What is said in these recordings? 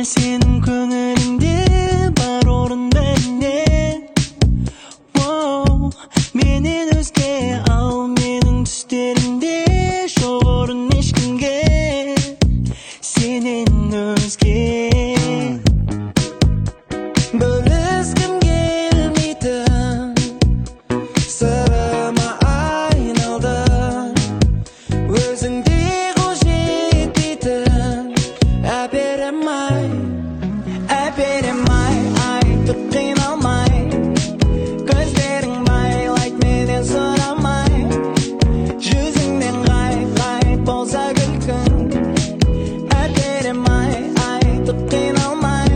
Senin көңіліңде бар орын бәріне. Менен өзге ал менің түстерімде жоқ орын ешкімге сенен өзге. Бөліскім келмейтін сырыма айналдың, өзіңде қол жетпейтін әперім-ай, әперім-ай, айтып қиналмай, көздерің байлайды менен сұрамай, жүзіңнен ғайып болса күлкің, әперім-ай, айтып қиналмай,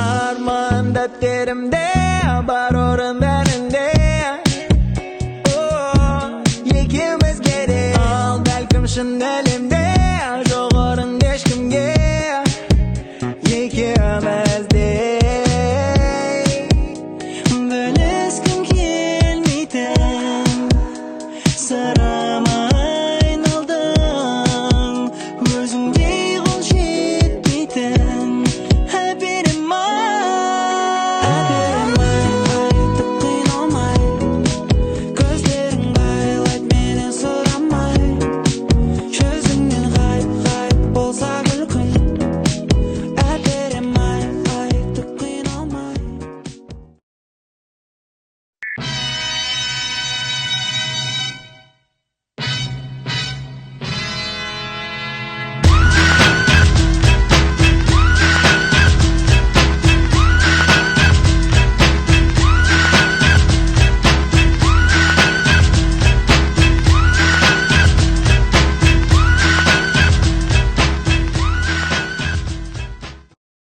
арман дәптерімде